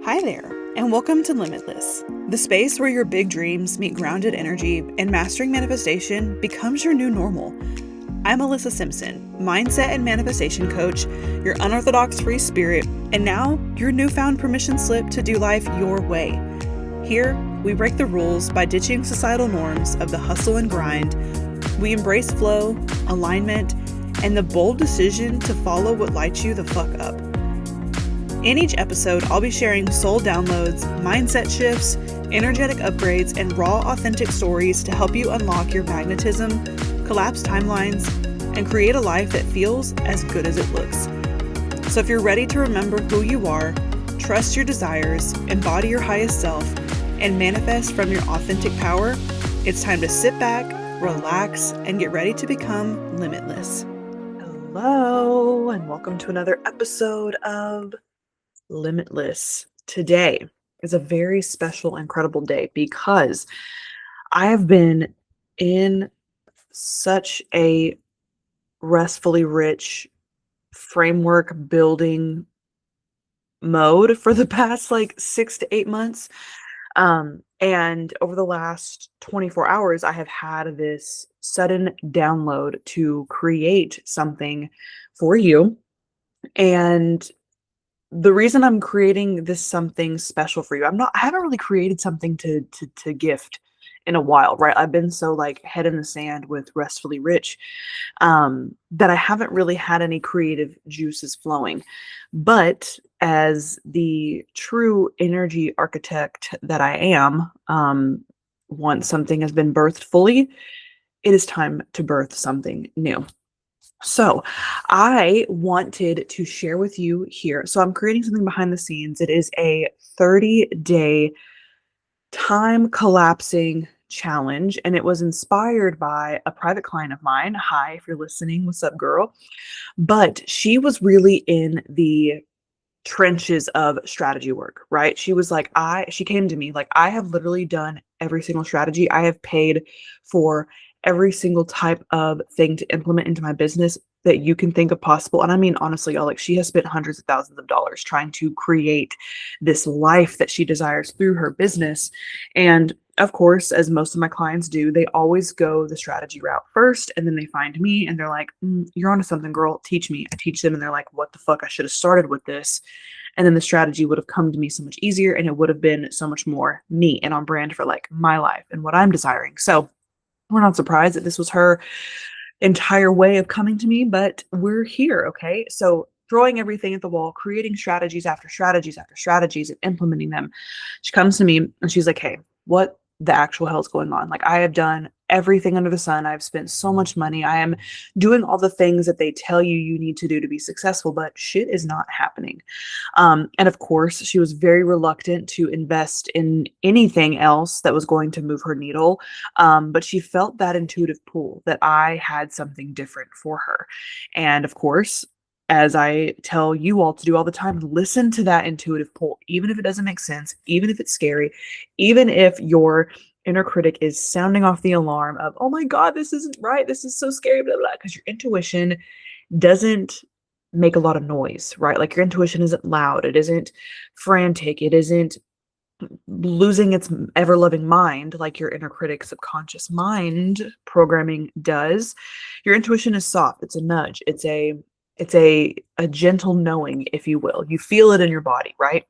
Hi there, and welcome to Limitlyss, the space where your big dreams meet grounded energy and mastering manifestation becomes your new normal. I'm Alyssa Simpson, mindset and manifestation coach, your unorthodox free spirit, and now your newfound permission slip to do life your way. Here, we break the rules by ditching societal norms of the hustle and grind. We embrace flow, alignment, and the bold decision to follow what lights you the fuck up. In each episode, I'll be sharing soul downloads, mindset shifts, energetic upgrades, and raw, authentic stories to help you unlock your magnetism, collapse timelines, and create a life that feels as good as it looks. So if you're ready to remember who you are, trust your desires, embody your highest self, and manifest from your authentic power, it's time to sit back, relax, and get ready to become limitless. Hello, and welcome to another episode of Limitlyss. Today is a very special, incredible day because I have been in such a restfully rich framework building mode for the past 6 to 8 months. And over the last 24 hours, I have had this sudden download to create something for you. And the reason I'm creating this something special for you, I haven't really created something to gift in a while, right? I've been so head in the sand with Restfully Rich, that I haven't really had any creative juices flowing. But as the true energy architect that I am, once something has been birthed fully, it is time to birth something new. So I wanted to share with you here. So I'm creating something behind the scenes. It is a 30-day time collapsing challenge, and it was inspired by a private client of mine. Hi, if you're listening, what's up, girl? But she was really in the trenches of strategy work, right? She was she came to me I have literally done every single strategy. I have paid for every single type of thing to implement into my business that you can think of possible. And I mean, honestly, y'all, she has spent hundreds of thousands of dollars trying to create this life that she desires through her business. And of course, as most of my clients do, they always go the strategy route first, and then they find me and they're like, you're onto something, girl, teach me. I teach them and they're like, what the fuck? I should have started with this. And then the strategy would have come to me so much easier, and it would have been so much more me and on brand for my life and what I'm desiring. So we're not surprised that this was her entire way of coming to me, but we're here, okay? So throwing everything at the wall, creating strategies after strategies after strategies and implementing them. She comes to me and she's like, hey, what the actual hell is going on? I have done everything under the sun. I've spent so much money. I am doing all the things that they tell you need to do to be successful, but shit is not happening. And of course, she was very reluctant to invest in anything else that was going to move her needle. But she felt that intuitive pull that I had something different for her. And of course, as I tell you all to do all the time, listen to that intuitive pull, even if it doesn't make sense, even if it's scary, even if your inner critic is sounding off the alarm of, oh my God, this isn't right. This is so scary, blah, blah, because your intuition doesn't make a lot of noise, right? Your intuition isn't loud. It isn't frantic. It isn't losing its ever-loving mind like your inner critic subconscious mind programming does. Your intuition is soft. It's a nudge. It's a gentle knowing, if you will. You feel it in your body, right?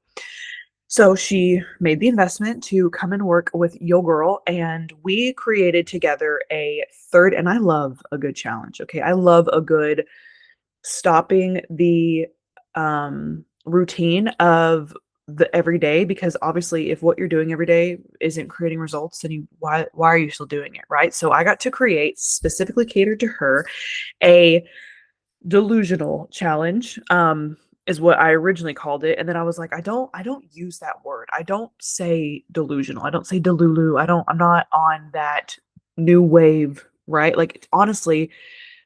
So she made the investment to come and work with Yo Girl, and we created together and I love a good challenge, okay? I love a good stopping the routine of the everyday, because obviously if what you're doing every day isn't creating results, then why are you still doing it, right? So I got to create, specifically catered to her, a delusional challenge, is what I originally called it. And then I was like, I don't use that word. I don't say delusional. I don't say delulu. I'm not on that new wave, right? Honestly,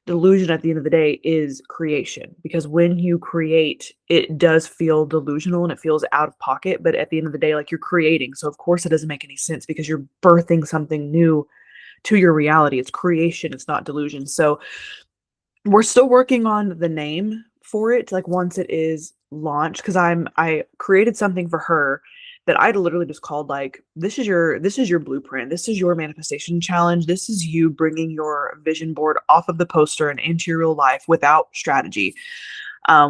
delusion at the end of the day is creation, because when you create, it does feel delusional and it feels out of pocket. But at the end of the day, you're creating. So of course it doesn't make any sense, because you're birthing something new to your reality. It's creation. It's not delusion. So we're still working on the name for it, like once it is launched, because I created something for her that I'd literally just called like, this is your blueprint. This is your manifestation challenge. This is you bringing your vision board off of the poster and into your real life without strategy.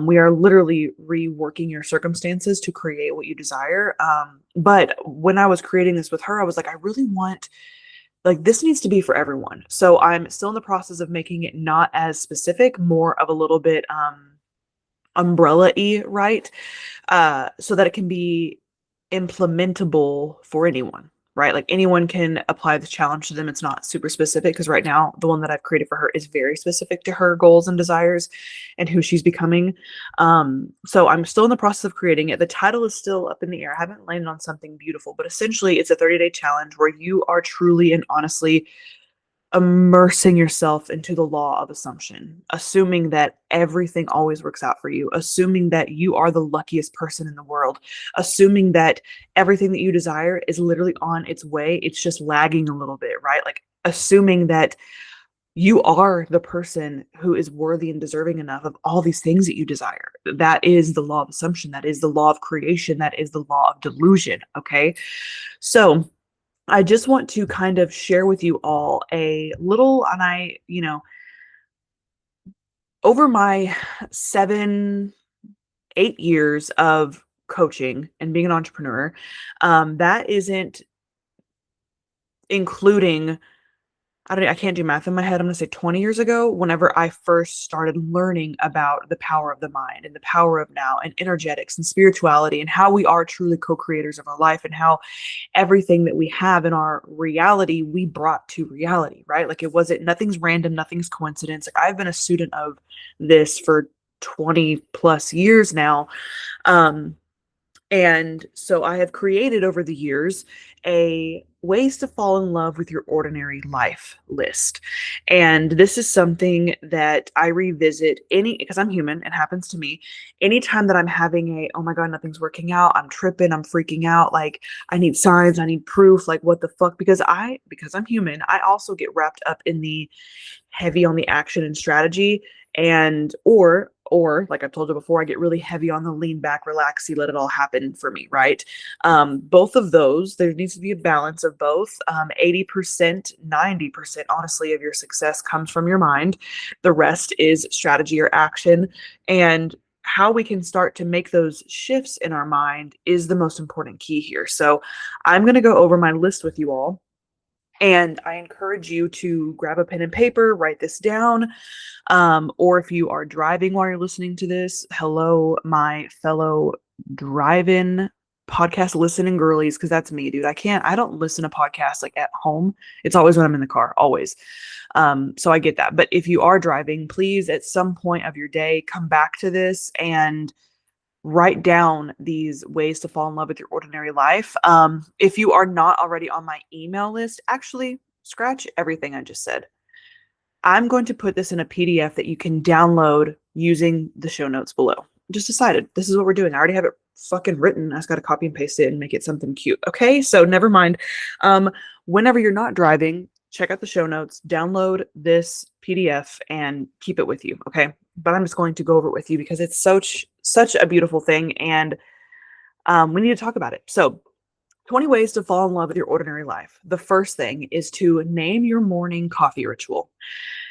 We are literally reworking your circumstances to create what you desire. But when I was creating this with her, I was like, I really want, like, this needs to be for everyone. So I'm still in the process of making it not as specific, more of a little bit umbrella-y, right? So that it can be implementable for anyone, right? Like anyone can apply the challenge to them. It's not super specific because right now the one that I've created for her is very specific to her goals and desires and who she's becoming. So I'm still in the process of creating it. The title is still up in the air. I haven't landed on something beautiful, but essentially it's a 30-day challenge where you are truly and honestly immersing yourself into the law of assumption, assuming that everything always works out for you, assuming that you are the luckiest person in the world, assuming that everything that you desire is literally on its way. It's just lagging a little bit, right? Like assuming that you are the person who is worthy and deserving enough of all these things that you desire. That is the law of assumption. That is the law of creation. That is the law of delusion. Okay. So, I just want to kind of share with you all a little, and over my 7, 8 years of coaching and being an entrepreneur, that isn't including, I can't do math in my head. I'm going to say 20 years ago, whenever I first started learning about the power of the mind and the power of now and energetics and spirituality and how we are truly co-creators of our life and how everything that we have in our reality, we brought to reality, right? Like nothing's random, nothing's coincidence. Like I've been a student of this for 20 plus years now. And so I have created over the years a ways to fall in love with your ordinary life list. And this is something that I revisit because I'm human, it happens to me. Anytime that I'm having oh my God, nothing's working out, I'm tripping, I'm freaking out, like I need signs, I need proof, like what the fuck? Because I'm human, I also get wrapped up in the heavy on the action and strategy or like I've told you before, I get really heavy on the lean back, relaxy, let it all happen for me, right? Both of those, there needs to be a balance of both. 80%, 90%, honestly, of your success comes from your mind. The rest is strategy or action. And how we can start to make those shifts in our mind is the most important key here. So I'm going to go over my list with you all. And I encourage you to grab a pen and paper, write this down. Or if you are driving while you're listening to this, hello, my fellow drive-in podcast listening girlies, because that's me, dude. I don't listen to podcasts like at home. It's always when I'm in the car, always. So I get that. But if you are driving, please at some point of your day, come back to this and write down these ways to fall in love with your ordinary life. If you are not already on my email list, actually scratch everything I just said. I'm going to put this in a PDF that you can download using the show notes below. Just decided this is what we're doing. I already have it fucking written. I just got to copy and paste it and make it something cute. Okay. So never mind. Whenever you're not driving, check out the show notes, download this PDF and keep it with you. Okay. But I'm just going to go over it with you because it's such a beautiful thing. And we need to talk about it. So 20 ways to fall in love with your ordinary life. The first thing is to name your morning coffee ritual.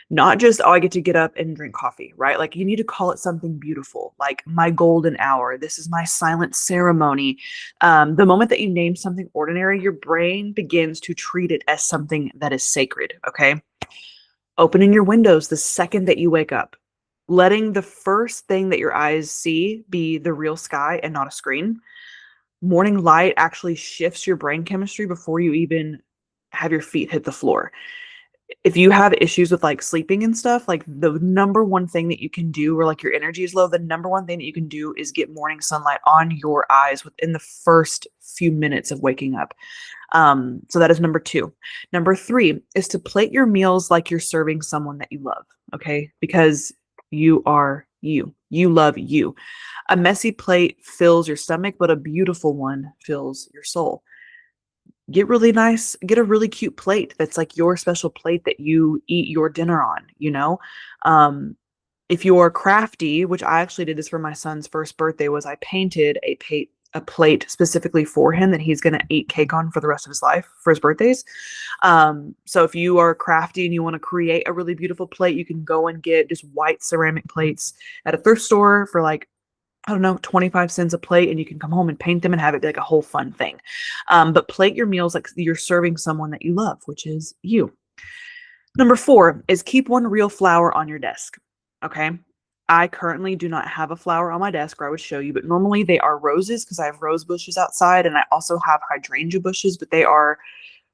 Not just, I get to get up and drink coffee, right? Like you need to call it something beautiful, like my golden hour. This is my silent ceremony. The moment that you name something ordinary, your brain begins to treat it as something that is sacred, okay? Opening your windows the second that you wake up. Letting the first thing that your eyes see be the real sky and not a screen. Morning light actually shifts your brain chemistry before you even have your feet hit the floor. If you have issues with like sleeping and stuff, like the number one thing that you can do, or like your energy is low, the number one thing that you can do is get morning sunlight on your eyes within the first few minutes of waking up. So that is number 2. Number 3 is to plate your meals like you're serving someone that you love. Okay. Because you are you. You love you. A messy plate fills your stomach, but a beautiful one fills your soul. Get really nice, get a really cute plate that's like your special plate that you eat your dinner on, If you are crafty, which I actually did this for my son's first birthday, was I painted a plate specifically for him that he's going to eat cake on for the rest of his life for his birthdays. So if you are crafty and you want to create a really beautiful plate, you can go and get just white ceramic plates at a thrift store for like, I don't know, 25 cents a plate, and you can come home and paint them and have it be like a whole fun thing. But plate your meals like you're serving someone that you love, which is you. Number 4 is keep one real flower on your desk. Okay. I currently do not have a flower on my desk, or I would show you, but normally they are roses because I have rose bushes outside, and I also have hydrangea bushes, but they are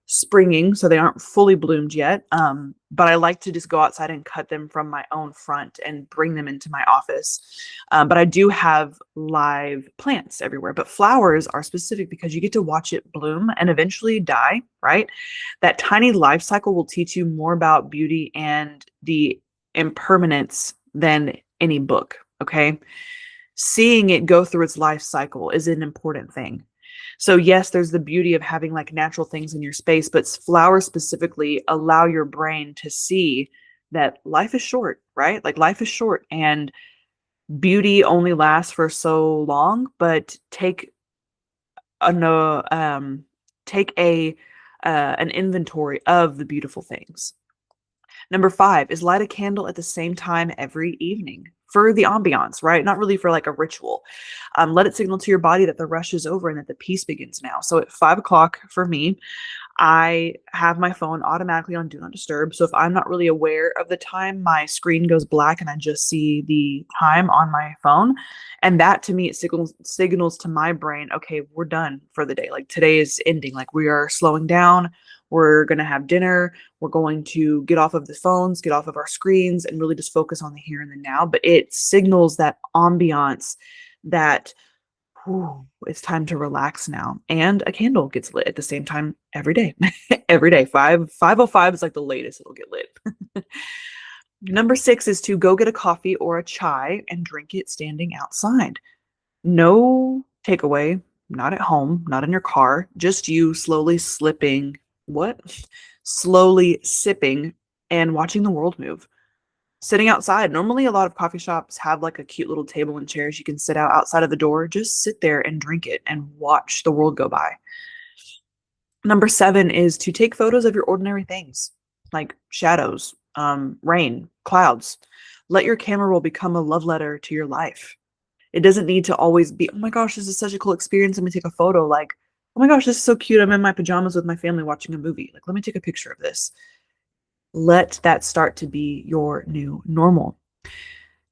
springing, so they aren't fully bloomed yet. But I like to just go outside and cut them from my own front and bring them into my office. But I do have live plants everywhere. But flowers are specific because you get to watch it bloom and eventually die, right? That tiny life cycle will teach you more about beauty and the impermanence than any book, okay? Seeing it go through its life cycle is an important thing. So yes, there's the beauty of having like natural things in your space, but flowers specifically allow your brain to see that life is short, right? Like life is short and beauty only lasts for so long, but a no take a an inventory of the beautiful things. Number 5 is light a candle at the same time every evening for the ambiance, right? Not really for like a ritual. Let it signal to your body that the rush is over and that the peace begins now. So at 5 o'clock for me, I have my phone automatically on Do Not Disturb. So if I'm not really aware of the time, my screen goes black and I just see the time on my phone. And that to me, it signals to my brain, okay, we're done for the day. Like today is ending. Like we are slowing down. We're going to have dinner. We're going to get off of the phones, get off of our screens, and really just focus on the here and the now. But it signals that ambiance that it's time to relax now. And a candle gets lit at the same time every day. Every day. 5:05 is like the latest it'll get lit. Number 6 is to go get a coffee or a chai and drink it standing outside. No takeaway, not at home, not in your car, just you slowly slipping, what? Slowly sipping and watching the world move. Sitting outside. Normally, a lot of coffee shops have like a cute little table and chairs you can sit out outside of the door. Just sit there and drink it and watch the world go by. Number 7 is to take photos of your ordinary things like shadows, rain, clouds. Let your camera roll become a love letter to your life. It doesn't need to always be, oh my gosh, this is such a cool experience. Let me take a photo. Like, oh my gosh, this is so cute. I'm in my pajamas with my family watching a movie. Like, let me take a picture of this. Let that start to be your new normal.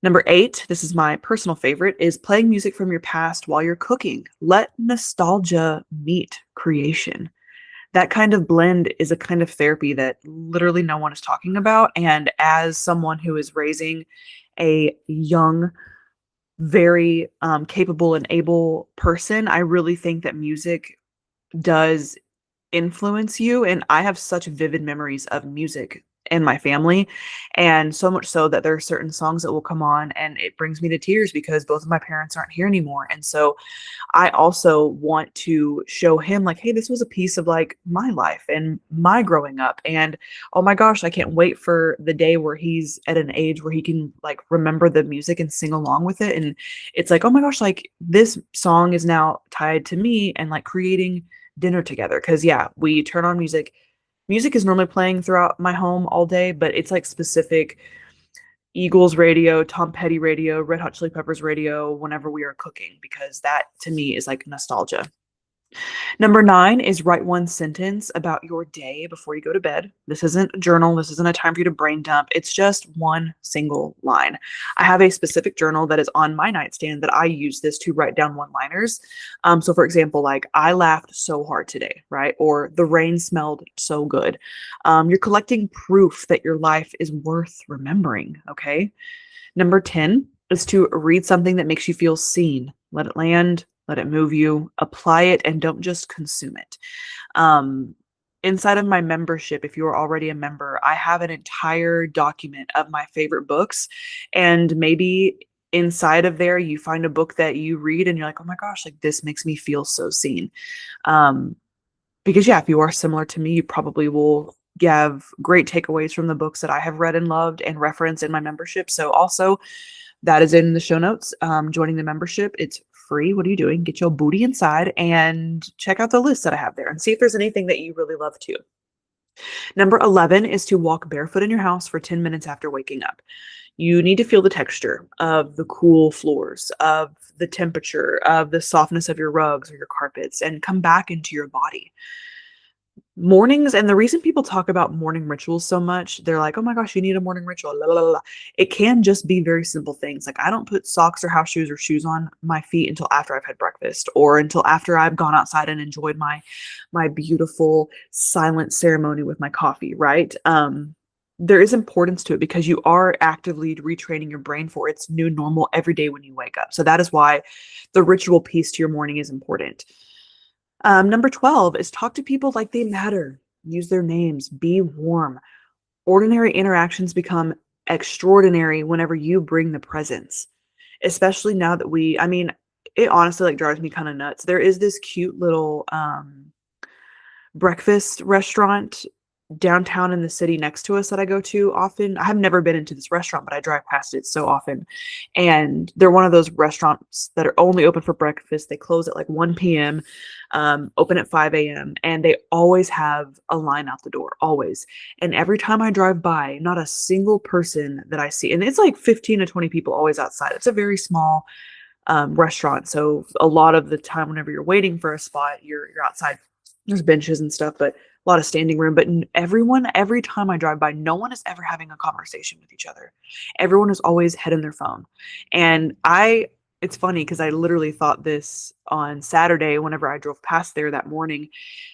Number 8, this is my personal favorite, is playing music from your past while you're cooking. Let nostalgia meet creation. That kind of blend is a kind of therapy that literally no one is talking about. And as someone who is raising a young, very capable and able person, I really think that music does influence you. And I have such vivid memories of music in my family. And so much so that there are certain songs that will come on and it brings me to tears because both of my parents aren't here anymore. And so I also want to show him like, hey, this was a piece of like my life and my growing up. And oh my gosh, I can't wait for the day where he's at an age where he can like remember the music and sing along with it. And it's like, oh my gosh, like this song is now tied to me and like creating dinner together. Cause yeah, we turn on music. Music is normally playing throughout my home all day, but it's like specific Eagles radio, Tom Petty radio, Red Hot Chili Peppers radio whenever we are cooking, because that to me is like nostalgia. Number 9 is write one sentence about your day before you go to bed. This isn't a journal. This isn't a time for you to brain dump. It's just one single line. I have a specific journal that is on my nightstand that I use this to write down one-liners. So for example, like I laughed so hard today, right? Or the rain smelled so good. You're collecting proof that your life is worth remembering, okay? Number 10 is to read something that makes you feel seen. Let it land, let it move you, apply it, and don't just consume it. Inside of my membership, if you are already a member, I have an entire document of my favorite books. And maybe inside of there, you find a book that you read and you're like, oh my gosh, like this makes me feel so seen. Because yeah, if you are similar to me, you probably will have great takeaways from the books that I have read and loved and referenced in my membership. So also that is in the show notes. Joining the membership, it's free. What are you doing? Get your booty inside and check out the list that I have there and see if there's anything that you really love too. Number 11 is to walk barefoot in your house for 10 minutes after waking up. You need to feel the texture of the cool floors, of the temperature, of the softness of your rugs or your carpets, and come back into your body. Mornings, and the reason people talk about morning rituals so much, they're like, oh my gosh, you need a morning ritual. La, la, la, la. It can just be very simple things. Like I don't put socks or house shoes or shoes on my feet until after I've had breakfast or until after I've gone outside and enjoyed my beautiful silent ceremony with my coffee, right? There is importance to it because you are actively retraining your brain for its new normal every day when you wake up. So that is why the ritual piece to your morning is important. Number 12 is talk to people like they matter. Use their names. Be warm. Ordinary interactions become extraordinary whenever you bring the presence. Especially now that it honestly like drives me kind of nuts. There is this cute little breakfast restaurant downtown in the city next to us that I go to often. I have never been into this restaurant, but I drive past it so often. And they're one of those restaurants that are only open for breakfast. They close at like 1 p.m., open at 5 a.m. And they always have a line out the door, always. And every time I drive by, not a single person that I see, and it's like 15 to 20 people always outside. It's a very small restaurant. So a lot of the time, whenever you're waiting for a spot, you're outside. There's benches and stuff, but a lot of standing room. But every time I drive by, no one is ever having a conversation with each other. Everyone is always head in their phone. And it's funny because I literally thought this on Saturday whenever I drove past there that morning.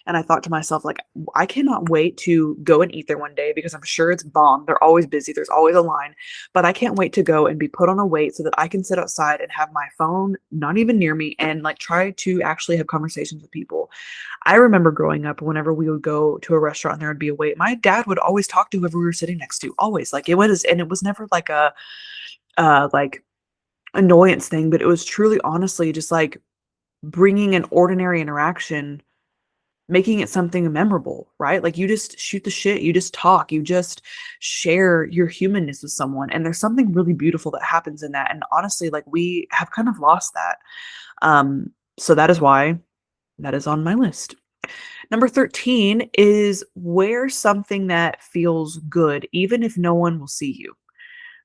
And I thought to myself, like, I cannot wait to go and eat there one day because I'm sure it's bomb. They're always busy. There's always a line. But I can't wait to go and be put on a wait so that I can sit outside and have my phone not even near me and like try to actually have conversations with people. I remember growing up, whenever we would go to a restaurant and there would be a wait, my dad would always talk to whoever we were sitting next to, always. Like it was never like a like annoyance thing, but it was truly honestly just like bringing an ordinary interaction, making it something memorable, right? Like you just shoot the shit, you just talk, you just share your humanness with someone. And there's something really beautiful that happens in that. And honestly, like we have kind of lost that. So that is why that is on my list. Number 13 is wear something that feels good, even if no one will see you.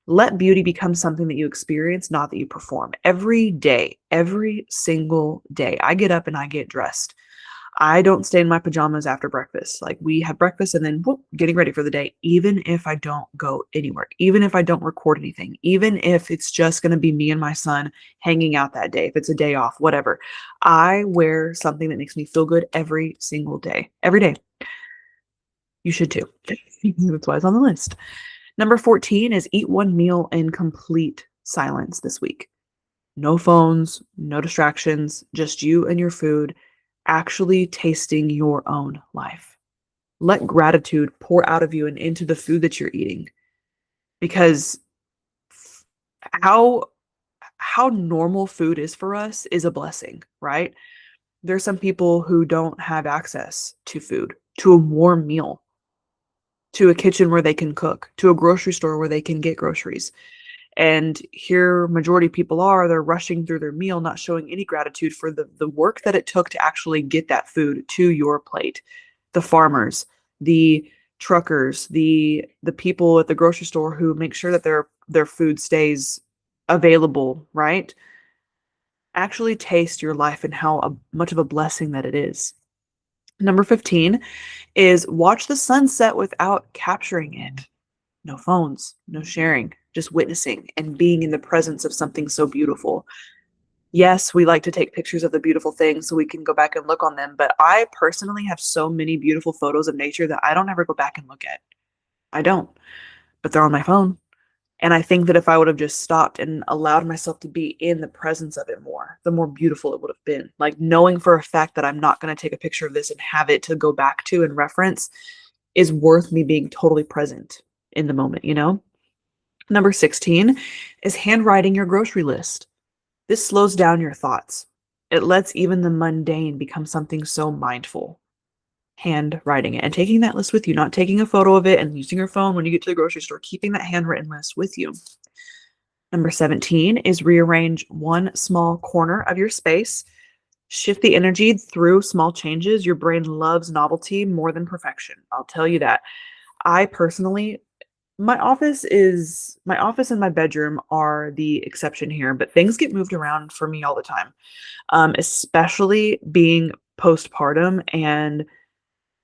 Let beauty become something that you experience, not that you perform. Every day, every single day, I get up and I get dressed. I don't stay in my pajamas after breakfast. Like we have breakfast and then getting ready for the day, even if I don't go anywhere, even if I don't record anything, even if it's just going to be me and my son hanging out that day, if it's a day off, whatever. I wear something that makes me feel good every single day, every day. You should too. That's why it's on the list. Number 14 is eat one meal in complete silence this week. No phones, no distractions, just you and your food, actually tasting your own life. Let gratitude pour out of you and into the food that you're eating. Because how normal food is for us is a blessing, right? There's some people who don't have access to food, to a warm meal, to a kitchen where they can cook, to a grocery store where they can get groceries. And here, majority of people they're rushing through their meal, not showing any gratitude for the work that it took to actually get that food to your plate. The farmers, the truckers, the people at the grocery store who make sure that their food stays available, right? Actually taste your life and how much of a blessing that it is. Number 15 is watch the sunset without capturing it. No phones, no sharing, just witnessing and being in the presence of something so beautiful. Yes, we like to take pictures of the beautiful things so we can go back and look on them, but I personally have so many beautiful photos of nature that I don't ever go back and look at. I don't, but they're on my phone. And I think that if I would have just stopped and allowed myself to be in the presence of it more, the more beautiful it would have been. Like knowing for a fact that I'm not going to take a picture of this and have it to go back to and reference is worth me being totally present in the moment, you know? Number 16 is handwriting your grocery list. This slows down your thoughts. It lets even the mundane become something so mindful. handwriting it and taking that list with you, not taking a photo of it and using your phone when you get to the grocery store, keeping that handwritten list with you. Number 17 is rearrange one small corner of your space. Shift the energy through small changes. Your brain loves novelty more than perfection. I'll tell you that. I personally, my office and my bedroom are the exception here, but things get moved around for me all the time. Especially being postpartum and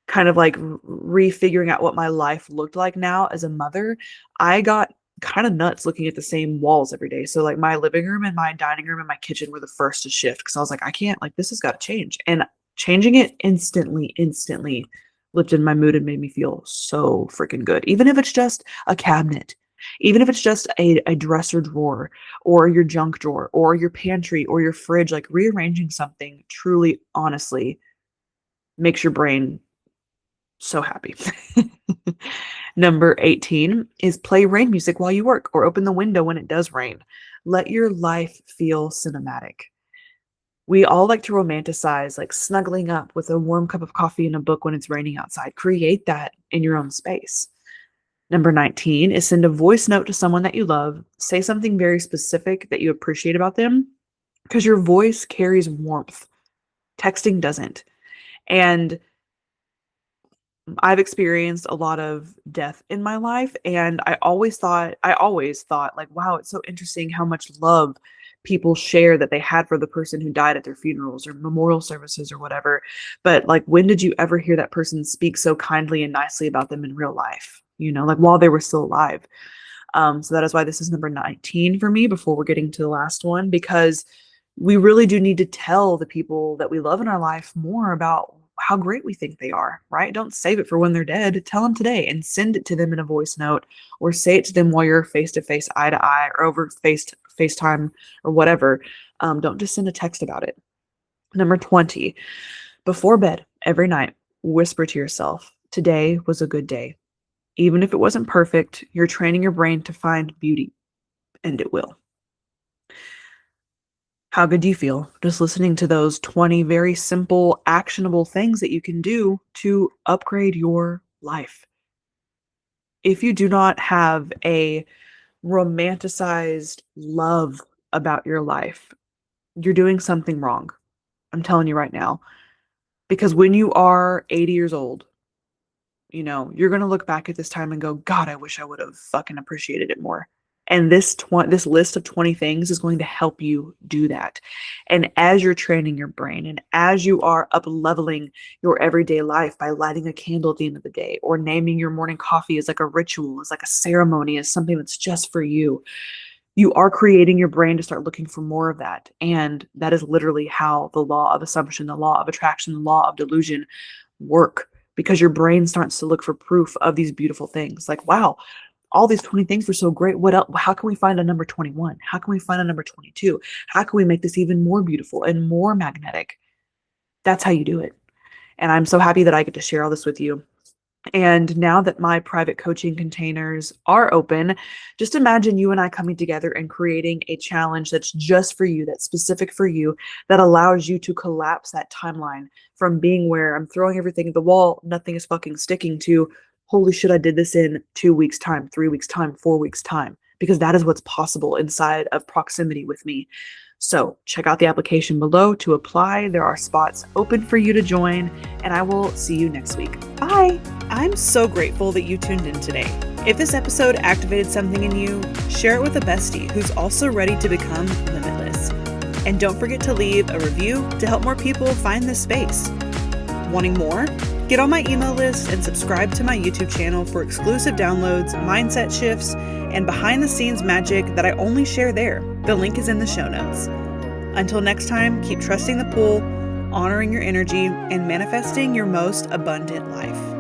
kind of like refiguring out what my life looked like now as a mother. I got kind of nuts looking at the same walls every day. So like my living room and my dining room and my kitchen were the first to shift because I was like, I can't, like, this has got to change. And changing it instantly lifted my mood and made me feel so freaking good. Even if it's just a cabinet, even if it's just a dresser drawer or your junk drawer or your pantry or your fridge, like rearranging something truly, honestly makes your brain so happy. Number 18 is play rain music while you work or open the window when it does rain. Let your life feel cinematic. We all like to romanticize, like snuggling up with a warm cup of coffee and a book when it's raining outside. Create that in your own space. Number 19 is send a voice note to someone that you love. Say something very specific that you appreciate about them because your voice carries warmth. Texting doesn't. And I've experienced a lot of death in my life, and I always thought like, wow, it's so interesting how much love people share that they had for the person who died at their funerals or memorial services or whatever. But like, when did you ever hear that person speak so kindly and nicely about them in real life? You know, like while they were still alive. So that is why this is number 19 for me before we're getting to the last one, because we really do need to tell the people that we love in our life more about how great we think they are, right? Don't save it for when they're dead. Tell them today and send it to them in a voice note or say it to them while you're face to face, eye to eye, or over FaceTime or whatever. Don't just send a text about it. Number 20, before bed every night, whisper to yourself, today was a good day. Even if it wasn't perfect, you're training your brain to find beauty, and it will. How good do you feel just listening to those 20 very simple, actionable things that you can do to upgrade your life? If you do not have a romanticized love about your life, you're doing something wrong. I'm telling you right now. Because when you are 80 years old, you know, you're going to look back at this time and go, God, I wish I would have fucking appreciated it more. And this list of 20 things is going to help you do that. And as you're training your brain and as you are up leveling your everyday life by lighting a candle at the end of the day or naming your morning coffee as like a ritual, as like a ceremony, as something that's just for you, you are creating your brain to start looking for more of that. And that is literally how the law of assumption, the law of attraction, the law of delusion work, because your brain starts to look for proof of these beautiful things. Like, wow, all these 20 things were so great. What else? How can we find a number 21? How can we find a number 22? How can we make this even more beautiful and more magnetic? That's how you do it. And I'm so happy that I get to share all this with you. And now that my private coaching containers are open, just imagine you and I coming together and creating a challenge that's just for you, that's specific for you, that allows you to collapse that timeline from being where I'm throwing everything at the wall, nothing is fucking sticking, to holy shit, I did this in 2 weeks time, 3 weeks time, 4 weeks time, because that is what's possible inside of proximity with me. So check out the application below to apply. There are spots open for you to join, and I will see you next week. Bye. I'm so grateful that you tuned in today. If this episode activated something in you, share it with a bestie who's also ready to become limitless. And don't forget to leave a review to help more people find this space. Wanting more? Get on my email list and subscribe to my YouTube channel for exclusive downloads, mindset shifts, and behind the scenes magic that I only share there. The link is in the show notes. Until next time, keep trusting the pull, honoring your energy, and manifesting your most abundant life.